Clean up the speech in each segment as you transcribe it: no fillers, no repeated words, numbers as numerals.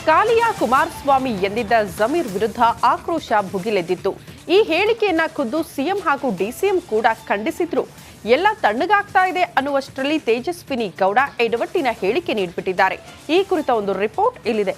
ಕಾಲಿಯ ಕುಮಾರಸ್ವಾಮಿ ಎಂದಿದ್ದ ಜಮೀರ್ ವಿರುದ್ಧ ಆಕ್ರೋಶ ಭುಗಿಲೆದ್ದಿತ್ತು. ಈ ಹೇಳಿಕೆಯನ್ನ ಖುದ್ದು ಸಿಎಂ ಹಾಗೂ ಡಿಸಿಎಂ ಕೂಡ ಖಂಡಿಸಿದ್ರು. ಎಲ್ಲ ತಣ್ಣಗಾಗ್ತಾ ಇದೆ ಅನ್ನುವಷ್ಟರಲ್ಲಿ ತೇಜಸ್ವಿನಿ ಗೌಡ ಎಡವಟ್ಟಿನ ಹೇಳಿಕೆ ನೀಡಿಬಿಟ್ಟಿದ್ದಾರೆ. ಈ ಕುರಿತ ಒಂದು ರಿಪೋರ್ಟ್ ಇಲ್ಲಿದೆ.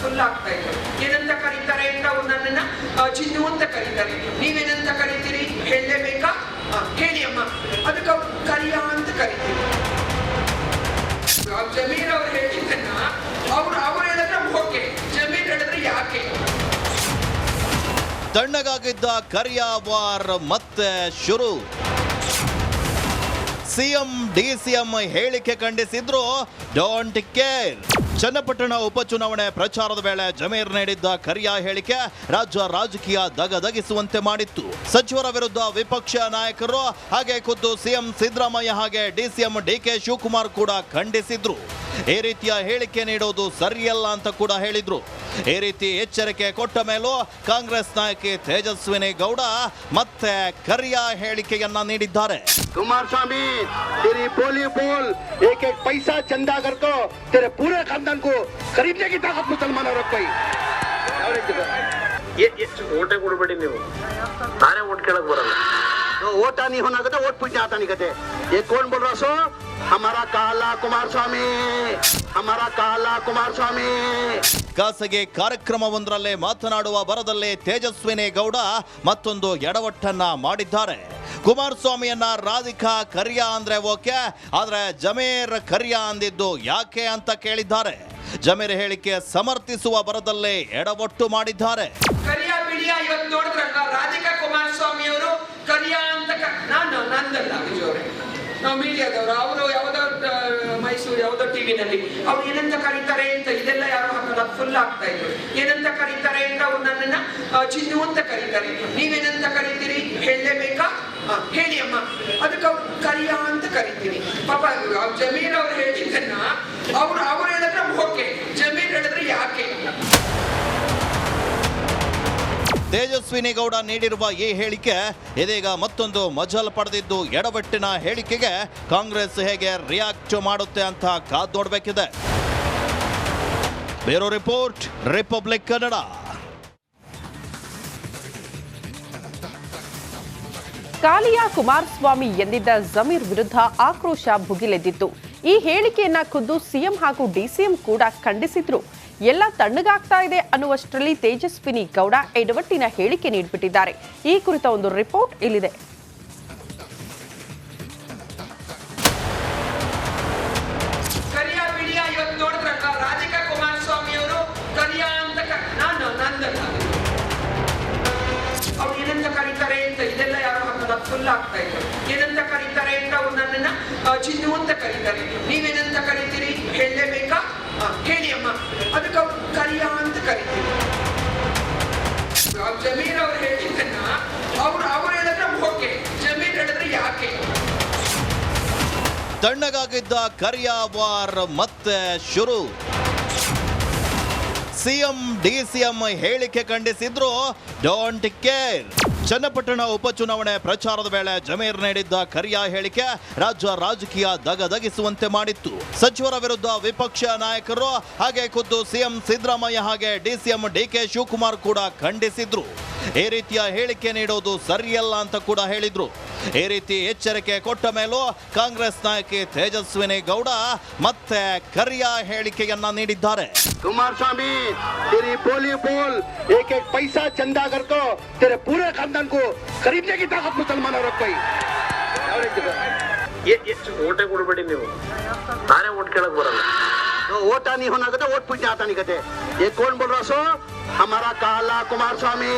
ಫುಲ್ ಆಗ್ತಾ ಇದೆ. ಏನಂತ ಕರೀತಾರೆ ಅಂತ ನನ್ನನ್ನ ಚಿನ್ನು ಅಂತ ಕರೀತಾರೆ. ನೀವೇನಂತ ಕರೀತೀರಿ ಹೇಳಲೇಬೇಕಾ? ಹೇಳಿ ಅಮ್ಮ. ಅದಕ್ಕೆ ಕರಿಯ ಅಂತ ಕರೀತೀರಿ. ಜಮೀರ್ ಅವ್ರು ಹೇಳಿದ್ದನ್ನ ಅವ್ರು ಹೇಳಿದ್ರೆ ಓಕೆ, ಜಮೀರ್ ಹೇಳಿದ್ರೆ ಯಾಕೆ? ತಣ್ಣಗಾಗಿದ್ದ ಕರಿಯ ವಾರ್ ಮತ್ತೆ ಶುರು. ಸಿಎಂ ಡಿಸಿಎಂ ಹೇಳಿಕೆ ಖಂಡಿಸಿದ್ರು ಡೋಂಟ್ ಕೇರ್. ಚನ್ನಪಟ್ಟಣ ಉಪಚುನಾವಣೆ ಪ್ರಚಾರದ ವೇಳೆ ಜಮೀರ್ ನೀಡಿದ್ದ ಕರಿಯ ಹೇಳಿಕೆ ರಾಜ್ಯ ರಾಜಕೀಯ ದಗದಗಿಸುವಂತೆ ಮಾಡಿತ್ತು. ಸಚಿವರ ವಿರುದ್ಧ ವಿಪಕ್ಷ ನಾಯಕರು ಹಾಗೆ ಖುದ್ದು ಸಿಎಂ ಸಿದ್ದರಾಮಯ್ಯ ಹಾಗೆ ಡಿಸಿಎಂ ಡಿಕೆ ಶಿವಕುಮಾರ್ ಕೂಡ ಖಂಡಿಸಿದ್ರು. ಈ ರೀತಿಯ ಹೇಳಿಕೆ ನೀಡೋದು ಸರಿಯಲ್ಲ ಅಂತ ಕೂಡ ಹೇಳಿದ್ರು. ಈ ರೀತಿ ಎಚ್ಚರಿಕೆ ಕೊಟ್ಟ ಮೇಲೂ ಕಾಂಗ್ರೆಸ್ ನಾಯಕಿ ತೇಜಸ್ವಿನಿ ಗೌಡ ಮತ್ತೆ ಕರಿಯ ಹೇಳಿಕೆಯನ್ನ ನೀಡಿದ್ದಾರೆ. कुमारस्वामी तेरी बोली बोल, एक एक पैसा चंदा करको तेरे पूरे खानदान को खरीदने की ताकत मुसलमान और कोई वोटे ಕೊಡಬೇಡಿ ನೀವು. ನಾನೇ वोट ಕೇಳಕ್ ಬರಲ್ಲ. वोट नहीं होना कहते, वोट पूछने आता नहीं कहते. ये कौन बोल रहा सो? हमारा काला कुमारस्वामी, हमारा काला कुमारस्वामी. ಖಾಸಗಿ ಕಾರ್ಯಕ್ರಮವೊಂದರಲ್ಲಿ ಮಾತನಾಡುವ ಬರದಲ್ಲಿ ತೇಜಸ್ವಿನಿ ಗೌಡ ಮತ್ತೊಂದು ಎಡವಟ್ಟನ್ನ ಮಾಡಿದ್ದಾರೆ. ಕುಮಾರಸ್ವಾಮಿಯನ್ನ ರಾಧಿಕಾ ಕರಿಯ ಅಂದ್ರೆ ಓಕೆ, ಆದ್ರೆ ಜಮೀರ್ ಕರಿಯ ಅಂದಿದ್ದು ಯಾಕೆ ಅಂತ ಕೇಳಿದ್ದಾರೆ. ಜಮೀರ್ ಹೇಳಿಕೆ ಸಮರ್ಥಿಸುವ ಬರದಲ್ಲಿ ಎಡವಟ್ಟು ಮಾಡಿದ್ದಾರೆ. ಕರಿಯ ಬಿಳಿಯ ಇವತ್ತು ನೋಡಿದ್ರಲ್ಲ, ರಾಧಿಕಾ ಕುಮಾರಸ್ವಾಮಿ ಅವರು ಕರಿಯ ಅಂತ ನಂದಲ್ಲ ವಿಜಯವ್ರೆ, ನಾವು ಮೀಡಿಯಾದವರು, ಅವರು ಯಾವುದೋ ಮೈಸೂರು ಯಾವುದೋ ಟಿವಿನಲ್ಲಿ ಅವ್ರು ಏನಂತ ಕರೀತಾರೆ ಅಂತ ಇದೆಲ್ಲ ಯಾರು ಹಾಕಲ್ಲ, ಫುಲ್ ಆಗ್ತಾ ಇದ್ರು. ಏನಂತ ಕರೀತಾರೆ ಅಂತ ನನ್ನನ್ನ ಚಿನ್ನು ಅಂತ ಕರೀತಾರೆ. ನೀವೇನಂತ ಕರೀತೀರಿ ಹೇಳಲೇಬೇಕಾ? ಹೇಳಿ ಅಮ್ಮ. ಅದಕ್ಕೆ ಕರಿಯ ಅಂತ ಕರಿತೀರಿ. ಪಾಪ ಜಮೀರ್ ಅವ್ರು ಹೇಳಿದ್ದನ್ನ ಅವ್ರು ಹೇಳಿದ್ರೆ ಓಕೆ, ಜಮೀರ್ ಹೇಳಿದ್ರೆ ಯಾಕೆ? ತೇಜಸ್ವಿನಿ ಗೌಡ ನೀಡಿರುವ ಈ ಹೇಳಿಕೆ ಇದೀಗ ಮತ್ತೊಂದು ಮಜಲ್ ಪಡೆದಿದ್ದು ಎಡವಟ್ಟಿನ ಹೇಳಿಕೆಗೆ ಕಾಂಗ್ರೆಸ್ ಹೇಗೆ ರಿಯಾಕ್ಟ್ ಮಾಡುತ್ತೆ ಅಂತ ಕಾದು ನೋಡಬೇಕಿದೆ. Bureau report, Republic Kannada. Kaliya Kumaraswamy ಎಂದಿದ್ದ ಜಮೀರ್ ವಿರುದ್ಧ ಆಕ್ರೋಶ ಭುಗಿಲೆದ್ದಿತ್ತು. ಈ ಹೇಳಿಕೆಯನ್ನ ಖುದ್ದು ಸಿಎಂ ಹಾಗೂ ಡಿಸಿಎಂ ಕೂಡ ಖಂಡಿಸಿದ್ರು. ಎಲ್ಲ ತಣ್ಣಗಾಗ್ತಾ ಇದೆ ಅನ್ನುವಷ್ಟರಲ್ಲಿ ತೇಜಸ್ವಿನಿ ಗೌಡ ಎಡವಟ್ಟಿನ ಹೇಳಿಕೆ ನೀಡಿಬಿಟ್ಟಿದ್ದಾರೆ. ಈ ಕುರಿತ ಒಂದು ರಿಪೋರ್ಟ್ ಇಲ್ಲಿದೆ. ಕರಿಯ ಬಿಳಿಯ ಇವತ್ತು ನೋಡಿದ್ರಲ್ಲ, ರಾಧಿಕಾ ಕುಮಾರಸ್ವಾಮಿ ಅವರು ಕರಿಯ ಅಂತ ನಂದಲ್ಲ, ಅವ್ರು ಏನಂತ ಕರೀತಾರೆ ಅಂತ ಇದೆಲ್ಲ ಯಾರು ಹಾಕಲ್ಲ, ಫುಲ್ ಆಗ್ತಾ ಇದ್ರು. ಏನಂತ ಕರೀತಾರೆ ಅಂತ ನನ್ನನ್ನ ಚಿನ್ನು ಅಂತ ಕರೀತಾರೆ. ನೀವೇನಂತ ಕರೀತೀರಿ ಹೇಳಲೇಬೇಕಾ? ಹೇಳಿ ಅಮ್ಮ. ಅದಕ್ಕೆ ಕರಿಯ ಅಂತ ಕರೀತೀರಿ. ಜಮೀರ್ ಅವ್ರು ಹೇಳಿದ್ದನ್ನ ಅವ್ರು ಹೇಳಿದ್ರೆ ಓಕೆ, ಜಮೀರ್ ಹೇಳಿದ್ರೆ ಯಾಕೆ? ತಣ್ಣಗಾಗಿದ್ದ ಕರಿಯ ವಾರ್ ಮತ್ತೆ ಶುರು. ಸಿಎಂ ಡಿಸಿಎಂ ಹೇಳಿಕೆ ಖಂಡಿಸಿದ್ರು ಡೋಂಟ್ ಕೇರ್. ಚನ್ನಪಟ್ಟಣ ಉಪಚುನಾವಣೆ ಪ್ರಚಾರದ ವೇಳೆ ಜಮೀರ್ ನೀಡಿದ್ದ ಕರಿಯ ಹೇಳಿಕೆ ರಾಜ್ಯ ರಾಜಕೀಯ ದಗದಗಿಸುವಂತೆ ಮಾಡಿತ್ತು. ಸಚಿವರ ವಿರುದ್ಧ ವಿಪಕ್ಷ ನಾಯಕರು ಹಾಗೆ ಖುದ್ದು ಸಿಎಂ ಸಿದ್ದರಾಮಯ್ಯ ಹಾಗೆ ಡಿಸಿಎಂ ಡಿಕೆ ಶಿವಕುಮಾರ್ ಕೂಡ ಖಂಡಿಸಿದ್ರು. ಈ ರೀತಿಯ ಹೇಳಿಕೆ ನೀಡೋದು ಸರಿಯಲ್ಲ ಅಂತ ಕೂಡ ಹೇಳಿದ್ರು. ಈ ರೀತಿ ಎಚ್ಚರಿಕೆ ಕೊಟ್ಟ ಮೇಲೂ ಕಾಂಗ್ರೆಸ್ ನಾಯಕಿ ತೇಜಸ್ವಿನಿ ಗೌಡ ಮತ್ತೆ ಕರಿಯ ಹೇಳಿಕೆಯನ್ನ ನೀಡಿದ್ದಾರೆ. कुमारस्वामी तेरी बोली बोल, एक एक पैसा चंदा करको तेरे पूरे खानदान को खरीदने की ताकत मुसलमान और कोई वोटे ಕೊಡಬೇಡಿ ನೀವು. ನಾನೇ वोट ಕೇಳಕ್ ಬರಲ್ಲ. वोट नहीं होना कहते, वोट पूछने आता नहीं कहते. ये कौन बोल रहा सो? हमारा काला कुमारस्वामी,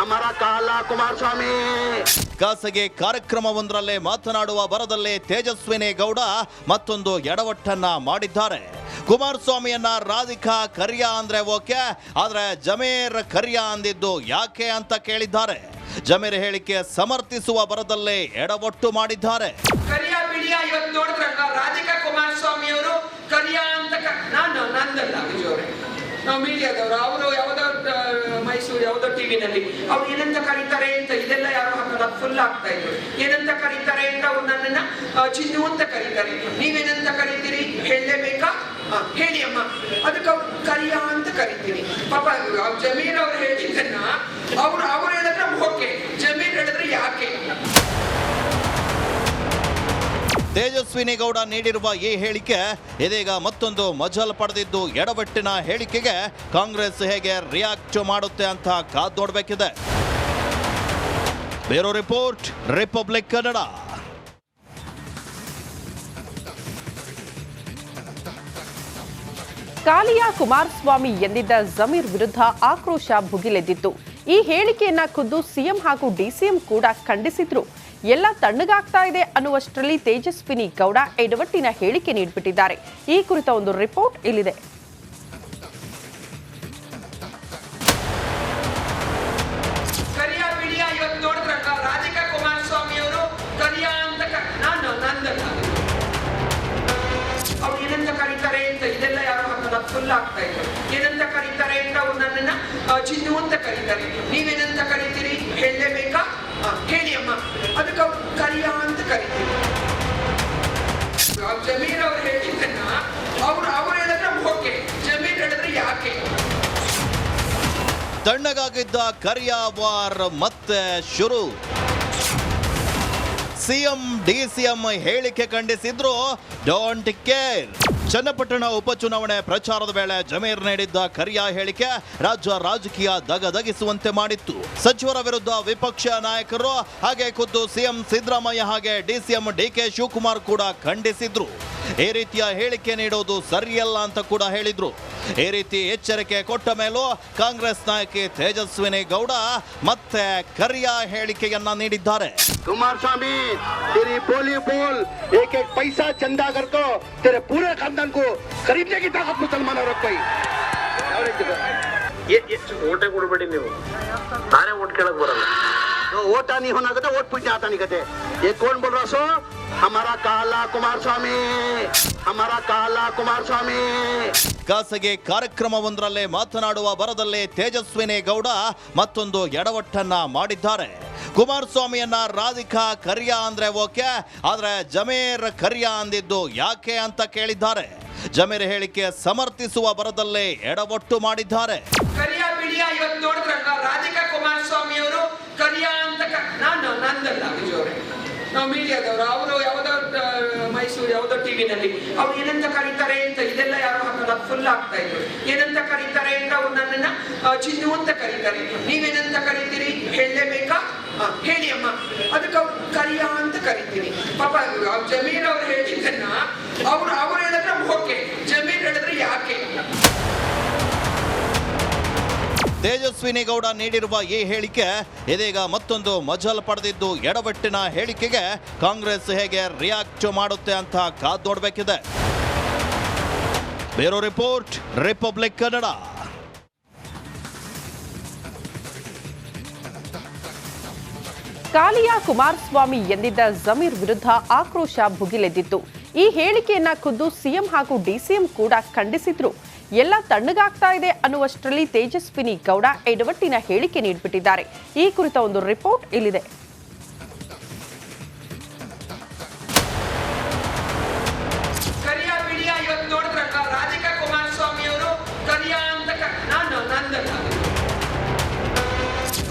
हमारा काला कुमारस्वामी. ಖಾಸಗಿ ಕಾರ್ಯಕ್ರಮವೊಂದರಲ್ಲಿ ಮಾತನಾಡುವ ಬರದಲ್ಲಿ ತೇಜಸ್ವಿನಿ ಗೌಡ ಮತ್ತೊಂದು ಎಡವಟ್ಟನ್ನ ಮಾಡಿದ್ದಾರೆ. ಕುಮಾರಸ್ವಾಮಿಯನ್ನ ರಾಧಿಕಾ ಕರಿಯ ಅಂದ್ರೆ ಓಕೆ, ಆದ್ರೆ ಜಮೀರ್ ಕರಿಯ ಅಂದಿದ್ದು ಯಾಕೆ ಅಂತ ಕೇಳಿದ್ದಾರೆ. ಜಮೀರ್ ಹೇಳಿಕೆ ಸಮರ್ಥಿಸುವ ಬರದಲ್ಲಿ ಎಡವಟ್ಟು ಮಾಡಿದ್ದಾರೆ. ಕರಿಯ ಬಿಳಿಯ ಇವತ್ತು ನೋಡಿದ್ರಲ್ಲ, ರಾಧಿಕಾ ಕುಮಾರಸ್ವಾಮಿ ಅವರು ಕರಿಯ ಅಂತ ನಂದಲ್ಲ ವಿಜಯವ್ರೆ, ನಾವು ಮೀಡಿಯಾದವರು ಅವರು ಯಾವುದೋ ಮೈಸೂರು ಯಾವುದೋ ಟಿವಿನಲ್ಲಿ ಅವ್ರು ಏನಂತ ಕರೀತಾರೆ ಅಂತ ಇದೆಲ್ಲ ಯಾರು ಹಾಕಲ್ಲ, ಫುಲ್ ಆಗ್ತಾ ಇದ್ರು. ಏನಂತ ಕರೀತಾರೆ ಅಂತ ಅವ್ರು ನನ್ನನ್ನ ಚಿನ್ನು ಅಂತ ಕರೀತಾರೆ. ನೀವೇನಂತ ಕರೀತೀರಿ ಹೇಳಲೇಬೇಕಾ? ಹೇಳಿ ಅಮ್ಮ. ಅದಕ್ಕೆ ಅವ್ರು ಕರಿಯ ಅಂತ ಕರಿತೀನಿ. ಪಾಪ ಜಮೀರ್ ಅವ್ರು ಹೇಳಿದ್ದನ್ನ ಅವ್ರು ಹೇಳಿದ್ರೆ ಓಕೆ, ಜಮೀರ್ ಹೇಳಿದ್ರೆ ಯಾಕೆ? ತೇಜಸ್ವಿನಿ ಗೌಡ ನೀಡಿರುವ ಈ ಹೇಳಿಕೆ ಇದೀಗ ಮತ್ತೊಂದು ಮಜಲ್ ಪಡೆದಿದ್ದು, ಎಡವಟ್ಟಿನ ಹೇಳಿಕೆಗೆ ಕಾಂಗ್ರೆಸ್ ಹೇಗೆ ರಿಯಾಕ್ಟ್ ಮಾಡುತ್ತೆ ಅಂತ ಕಾದ್ ನೋಡಬೇಕಿದೆ. Bureau report, Republic Kannada. Kaliya Kumaraswamy ಎಂದಿದ್ದ ಜಮೀರ್ ವಿರುದ್ಧ ಆಕ್ರೋಶ ಭುಗಿಲೆದ್ದಿತ್ತು. ಈ ಹೇಳಿಕೆಯನ್ನ ಖುದ್ದು ಸಿಎಂ ಹಾಗೂ ಡಿಸಿಎಂ ಕೂಡ ಖಂಡಿಸಿದ್ರು. ಎಲ್ಲ ತಣ್ಣಗಾಗ್ತಾ ಇದೆ ಅನ್ನುವಷ್ಟರಲ್ಲಿ ತೇಜಸ್ವಿನಿ ಗೌಡ ಎಡವಟ್ಟಿನ ಹೇಳಿಕೆ ನೀಡಿಬಿಟ್ಟಿದ್ದಾರೆ. ಈ ಕುರಿತ ಒಂದು ರಿಪೋರ್ಟ್ ಇಲ್ಲಿದೆ. ಕರಿಯಾ ಬಿಡಿಯಾ ಇವತ್ತು ನೋಡಿದ್ರ ರಾಧಿಕಾ ಕುಮಾರಸ್ವಾಮಿ ಅವರು ಕರಿಯಾ ಅಂತ ನಂದಲ್ಲ, ಅವ್ರು ಏನಂತ ಕರೀತಾರೆ ಅಂತ ಇದೆಲ್ಲ ಯಾರು ಹಾಕಲ್ಲ, ಫುಲ್ ಆಗ್ತಾ ಇದ್ರು. ಏನಂತ ಕರೀತಾರೆ ಅಂತ ಅವ್ರು ನನ್ನನ್ನ ಚಿನ್ನು ಅಂತ ಕರೀತಾರೆ. ನೀವೇನಂತ ಕರೀತೀರಿ ಹೇಳಲೇಬೇಕಾ? ಹೇಳಿ ಅಮ್ಮ. ಅದಕ್ಕೆ ಅವ್ರು ಕರಿಯ ಅಂತ ಕರಿತೀರಿ. ಜಮೀರ್ ಅವ್ರು ಹೇಳಿದ್ದನ್ನ ಅವ್ರು ಹೇಳಿದ್ರೆ ಓಕೆ, ಜಮೀರ್ ಹೇಳಿದ್ರೆ ಯಾಕೆ? ತಣ್ಣಗಾಗಿದ್ದ ಕರಿಯಾ ವಾರ್ ಮತ್ತೆ ಶುರು. ಸಿಎಂ ಡಿಸಿಎಂ ಹೇಳಿಕೆ ಖಂಡಿಸಿದ್ರು, ಡೋಂಟ್ ಕೇರ್. ಚನ್ನಪಟ್ಟಣ ಉಪಚುನಾವಣೆ ಪ್ರಚಾರದ ವೇಳೆ ಜಮೀರ್ ನೀಡಿದ್ದ ಕರಿಯಾ ಹೇಳಿಕೆ ರಾಜ್ಯ ರಾಜಕೀಯ ದಗದಗಿಸುವಂತೆ ಮಾಡಿತ್ತು. ಸಚಿವರ ವಿರುದ್ಧ ವಿಪಕ್ಷ ನಾಯಕರು ಹಾಗೆ ಖುದ್ದು ಸಿಎಂ ಸಿದ್ದರಾಮಯ್ಯ ಹಾಗೆ ಡಿಸಿಎಂ ಡಿಕೆ ಶಿವಕುಮಾರ್ ಕೂಡ ಖಂಡಿಸಿದ್ರು. ಈ ರೀತಿಯ ಹೇಳಿಕೆ ನೀಡೋದು ಸರಿಯಲ್ಲ ಅಂತ ಕೂಡ ಹೇಳಿದ್ರು. ಈ ರೀತಿ ಎಚ್ಚರಿಕೆ ಕೊಟ್ಟ ಮೇಲೂ ಕಾಂಗ್ರೆಸ್ ನಾಯಕಿ ತೇಜಸ್ವಿನಿ ಗೌಡ ಮತ್ತೆ ಕರಿಯಾ ಹೇಳಿಕೆಯನ್ನ ನೀಡಿದ್ದಾರೆ. कुमारस्वामी तेरी बोली बोल, एक एक पैसा चंदा करको तेरे पूरे खानदान को खरीदने की ताकत मुसलमानों रख पाई. ಓಟೇ ಕೊಡಬೇಡಿ ನೀವು, ನಾನೇ ಓಟ್ ಕೇಳಕ್ ಬರಲ್ಲ. वोट नहीं होना कहते, वोट पूछने आता नहीं कहते. ये कौन बोल रहा सो? हमारा काला कुमारस्वामी, हमारा काला कुमारस्वामी. ಖಾಸಗಿ ಕಾರ್ಯಕ್ರಮವೊಂದರಲ್ಲೇ ಮಾತನಾಡುವ ಬರದಲ್ಲಿ ತೇಜಸ್ವಿನಿ ಗೌಡ ಮತ್ತೊಂದು ಎಡವಟ್ಟನ್ನ ಮಾಡಿದ್ದಾರೆ. ಕುಮಾರಸ್ವಾಮಿಯನ್ನ ರಾಧಿಕಾ ಕರಿಯಾ ಅಂದ್ರೆ ಓಕೆ, ಆದ್ರೆ ಜಮೀರ್ ಕರಿಯಾ ಅಂದಿದ್ದು ಯಾಕೆ ಅಂತ ಕೇಳಿದ್ದಾರೆ. ಜಮೀರ್ ಹೇಳಿಕೆ ಸಮರ್ಥಿಸುವ ಬರದಲ್ಲೇ ಎಡವಟ್ಟು ಮಾಡಿದ್ದಾರೆ. ಕರಿಯಾ ಬಿಡಿಯಾ ಇವತ್ತು ನೋಡಿದ್ರ ರಾಧಿಕಾ ಕುಮಾರಸ್ವಾಮಿ ಅವರು ಕರಿಯಾ ಅಂತ ನಂದಲ್ಲ ವಿಜಯವ್ರೆ. ನಾವು ಮೀಡಿಯಾದವರು ಅವರು ಯಾವುದೋ ಮೈಸೂರು ಯಾವುದೋ ಟಿವಿನಲ್ಲಿ ಅವ್ರು ಏನಂತ ಕರೀತಾರೆ ಅಂತ ಇದೆಲ್ಲ ಯಾರು ಹಾಕಲ್ಲ, ಫುಲ್ ಆಗ್ತಾ ಇದ್ರು. ಏನಂತ ಕರೀತಾರೆ ಅಂತ ಅವ್ರು ನನ್ನನ್ನ ಚಿನ್ನು ಅಂತ ಕರೀತಾರೆ. ನೀವೇನಂತ ಕರೀತೀರಿ ಹೇಳಲೇಬೇಕಾ? ಹೇಳಿ ಅಮ್ಮ. ಅದಕ್ಕೆ ಅವ್ರು ಕರಿಯ ಅಂತ ಕರಿತೀನಿ. ಪಾಪ ಜಮೀರ್ ಅವ್ರು ಹೇಳಿದ್ದನ್ನ ಅವ್ರು ಹೇಳಿದ್ರೆ ಓಕೆ, ಜಮೀರ್ ಹೇಳಿದ್ರೆ ಯಾಕೆ? ತೇಜಸ್ವಿನಿ ಗೌಡ ನೀಡಿರುವ ಈ ಹೇಳಿಕೆ ಇದೀಗ ಮತ್ತೊಂದು ಮಜಲ್ ಪಡೆದಿದ್ದು, ಎಡವಟ್ಟಿನ ಹೇಳಿಕೆಗೆ ಕಾಂಗ್ರೆಸ್ ಹೇಗೆ ರಿಯಾಕ್ಟ್ ಮಾಡುತ್ತೆ ಅಂತ ಕಾದ್ ನೋಡಬೇಕಿದೆ. Bureau report, Republic Kannada. Kaliya Kumaraswamy ಎಂದಿದ್ದ ಜಮೀರ್ ವಿರುದ್ಧ ಆಕ್ರೋಶ ಭುಗಿಲೆದ್ದಿತ್ತು. ಈ ಹೇಳಿಕೆಯನ್ನ ಖುದ್ದು ಸಿಎಂ ಹಾಗೂ ಡಿಸಿಎಂ ಕೂಡ ಖಂಡಿಸಿದ್ರು. ಎಲ್ಲ ತಣ್ಣಗಾಗ್ತಾ ಇದೆ ಅನ್ನುವಷ್ಟರಲ್ಲಿ ತೇಜಸ್ವಿನಿ ಗೌಡ ಎಡವಟ್ಟಿನ ಹೇಳಿಕೆ ನೀಡಿಬಿಟ್ಟಿದ್ದಾರೆ. ಈ ಕುರಿತ ಒಂದು ರಿಪೋರ್ಟ್ ಇಲ್ಲಿದೆ. ಕರಿಯಾ ಬಿಡಿಯಾ ಇವತ್ತು ನೋಡಿದ್ರ ರಾಧಿಕಾ ಕುಮಾರಸ್ವಾಮಿ ಅವರು ಕರಿಯಾ ಅಂತ ನಂದಲ್ಲ,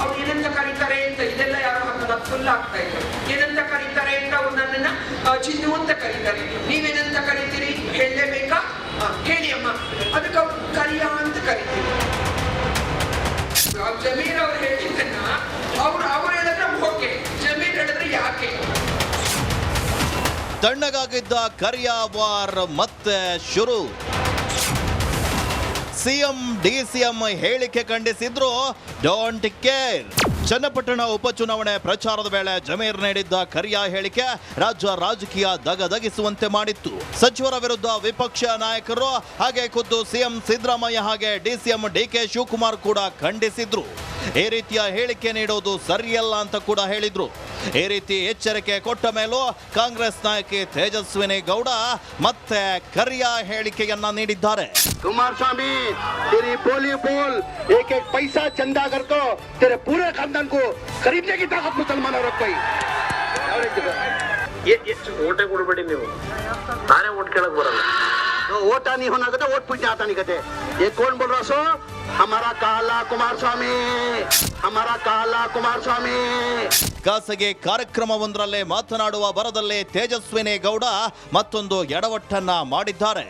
ಅವ್ರು ಏನಂತ ಕರೀತಾರೆ ಅಂತ ಇದೆಲ್ಲ ಯಾರು ಹಾಕಲ್ಲ, ಫುಲ್ ಆಗ್ತಾ ಇದ್ರು. ಏನಂತ ಕರೀತಾರೆ ಅಂತ ಅವ್ರು ನನ್ನನ್ನ ಚಿನ್ನು ಅಂತ ಕರೀತಾರೆ. ನೀವೇನಂತ ಕರೀತೀರಿ ಹೇಳಲೇಬೇಕಾ? ಹೇಳಿ ಅಮ್ಮ. ಅದಕ್ಕೆ ಅವ್ರು ಕರಿಯ ಅಂತ ಕರಿತೀರಿ. ಜಮೀರ್ ಅವ್ರು ಹೇಳಿದ್ದನ್ನ ಅವ್ರು ಹೇಳಿದ್ರೆ ಓಕೆ, ಜಮೀರ್ ಹೇಳಿದ್ರೆ ಯಾಕೆ? ತಣ್ಣಗಾಗಿದ್ದ ಕರಿಯಾ ವಾರ್ ಮತ್ತೆ ಶುರು. ಸಿಎಂ ಡಿಸಿಎಂ ಹೇಳಿಕೆ ಖಂಡಿಸಿದ್ರು, ಡೋಂಟ್ ಕೇರ್. ಚನ್ನಪಟ್ಟಣ ಉಪಚುನಾವಣೆ ಪ್ರಚಾರದ ವೇಳೆ ಜಮೀರ್ ನೀಡಿದ್ದ ಕರಿಯ ಹೇಳಿಕೆ ರಾಜ್ಯ ರಾಜಕೀಯ ದಗದಗಿಸುವಂತೆ ಮಾಡಿತ್ತು. ಸಚಿವರ ವಿರುದ್ಧ ವಿಪಕ್ಷ ನಾಯಕರು ಹಾಗೆ ಖುದ್ದು ಸಿಎಂ ಸಿದ್ದರಾಮಯ್ಯ ಹಾಗೆ ಡಿಸಿಎಂ ಡಿಕೆ ಶಿವಕುಮಾರ್ ಕೂಡ ಖಂಡಿಸಿದ್ರು. ಈ ರೀತಿಯ ಹೇಳಿಕೆ ನೀಡೋದು ಸರಿಯಲ್ಲ ಅಂತ ಕೂಡ ಹೇಳಿದ್ರು. ಈ ರೀತಿ ಎಚ್ಚರಿಕೆ ಕೊಟ್ಟ ಮೇಲೂ ಕಾಂಗ್ರೆಸ್ ನಾಯಕಿ ತೇಜಸ್ವಿನಿ ಗೌಡ ಮತ್ತೆ ಕರಿಯ ಹೇಳಿಕೆಯನ್ನ ನೀಡಿದ್ದಾರೆ. कुमारस्वामी तेरी बोली बोल, एक एक पैसा चंदा कर को तेरे पूरे खानदान को खरीदने की ताकत मुसलमान और कोई ಓಟೇ ಕೊಡ್ಬೇಡಿ ನೀವು, ನಾನೇ ಓಟ್ ಕೇಳಕ್ ಬರಲ್ಲ. वोटा नहीं होना कहते, वोट पूछने आता नहीं कहते. ये कौन बोल रहा सो? हमारा काला कुमारस्वामी, हमारा काला कुमारस्वामी. ಖಾಸಗಿ ಕಾರ್ಯಕ್ರಮವೊಂದರಲ್ಲೇ ಮಾತನಾಡುವ ಬರದಲ್ಲಿ ತೇಜಸ್ವಿನಿ ಗೌಡ ಮತ್ತೊಂದು ಎಡವಟ್ಟನ್ನ ಮಾಡಿದ್ದಾರೆ.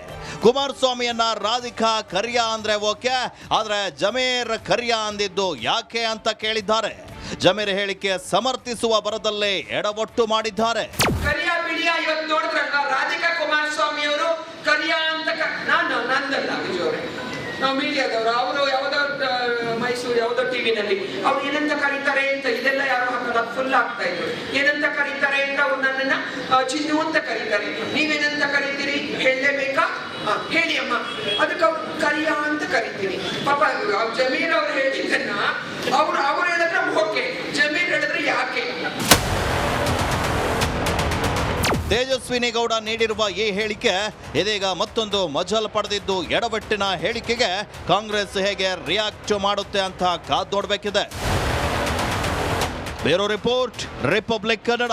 ಕುಮಾರಸ್ವಾಮಿಯನ್ನ ರಾಧಿಕಾ ಕರಿಯ ಅಂದ್ರೆ ಓಕೆ, ಆದ್ರೆ ಜಮೀರ್ ಕರಿಯ ಅಂದಿದ್ದು ಯಾಕೆ ಅಂತ ಕೇಳಿದ್ದಾರೆ. ಜಮೀರ್ ಹೇಳಿಕೆ ಸಮರ್ಥಿಸುವ ಬರದಲ್ಲೇ ಎಡವಟ್ಟು ಮಾಡಿದ್ದಾರೆ. ಕರಿಯ ಬಿಳಿಯ ಇವತ್ತು ನೋಡಿದ್ರಲ್ಲ, ರಾಧಿಕಾ ಕುಮಾರಸ್ವಾಮಿ ಅವರು ಕರಿಯ ಅಂತ ನಂದಲ್ಲ ವಿಜಯವ್ರೆ, ನಾವು ಮೀಡಿಯಾದವರು, ಅವರು ಯಾವ್ದೋ ಮೈಸೂರು ಯಾವ್ದೋ ಟಿವಿನಲ್ಲಿ ಅವ್ರು ಏನಂತ ಕರೀತಾರೆ ಅಂತ ಇದೆಲ್ಲ ಯಾರು ಹಾಕಲ್ಲ, ಫುಲ್ ಆಗ್ತಾ ಇದ್ರು. ಏನಂತ ಕರೀತಾರೆ ಅಂತ ಅವ್ರು ನನ್ನನ್ನ ಚಿನ್ನು ಅಂತ ಕರೀತಾರೆ. ನೀವೇನಂತ ಕರೀತೀರಿ ಹೇಳಲೇಬೇಕಾ? ಹೇಳಿ ಅಮ್ಮ. ಅದಕ್ಕೆ ಅವ್ರು ಕರಿಯ ಅಂತ ಕರಿತೀನಿ. ಪಾಪ ಜಮೀರ್ ಅವ್ರು ಹೇಳಿದ್ದನ್ನ ಅವ್ರು ಹೇಳಿದ್ರೆ ಓಕೆ, ಜಮೀರ್ ಹೇಳಿದ್ರೆ ಯಾಕೆ? ತೇಜಸ್ವಿನಿ ಗೌಡ ನೀಡಿರುವ ಈ ಹೇಳಿಕೆ ಇದೀಗ ಮತ್ತೊಂದು ಮಜಲ್ ಪಡೆದಿದ್ದು, ಎಡವಟ್ಟಿನ ಹೇಳಿಕೆಗೆ ಕಾಂಗ್ರೆಸ್ ಹೇಗೆ ರಿಯಾಕ್ಟ್ ಮಾಡುತ್ತೆ ಅಂತ ಕಾದ್ ನೋಡಬೇಕಿದೆ. Bureau report, Republic Kannada.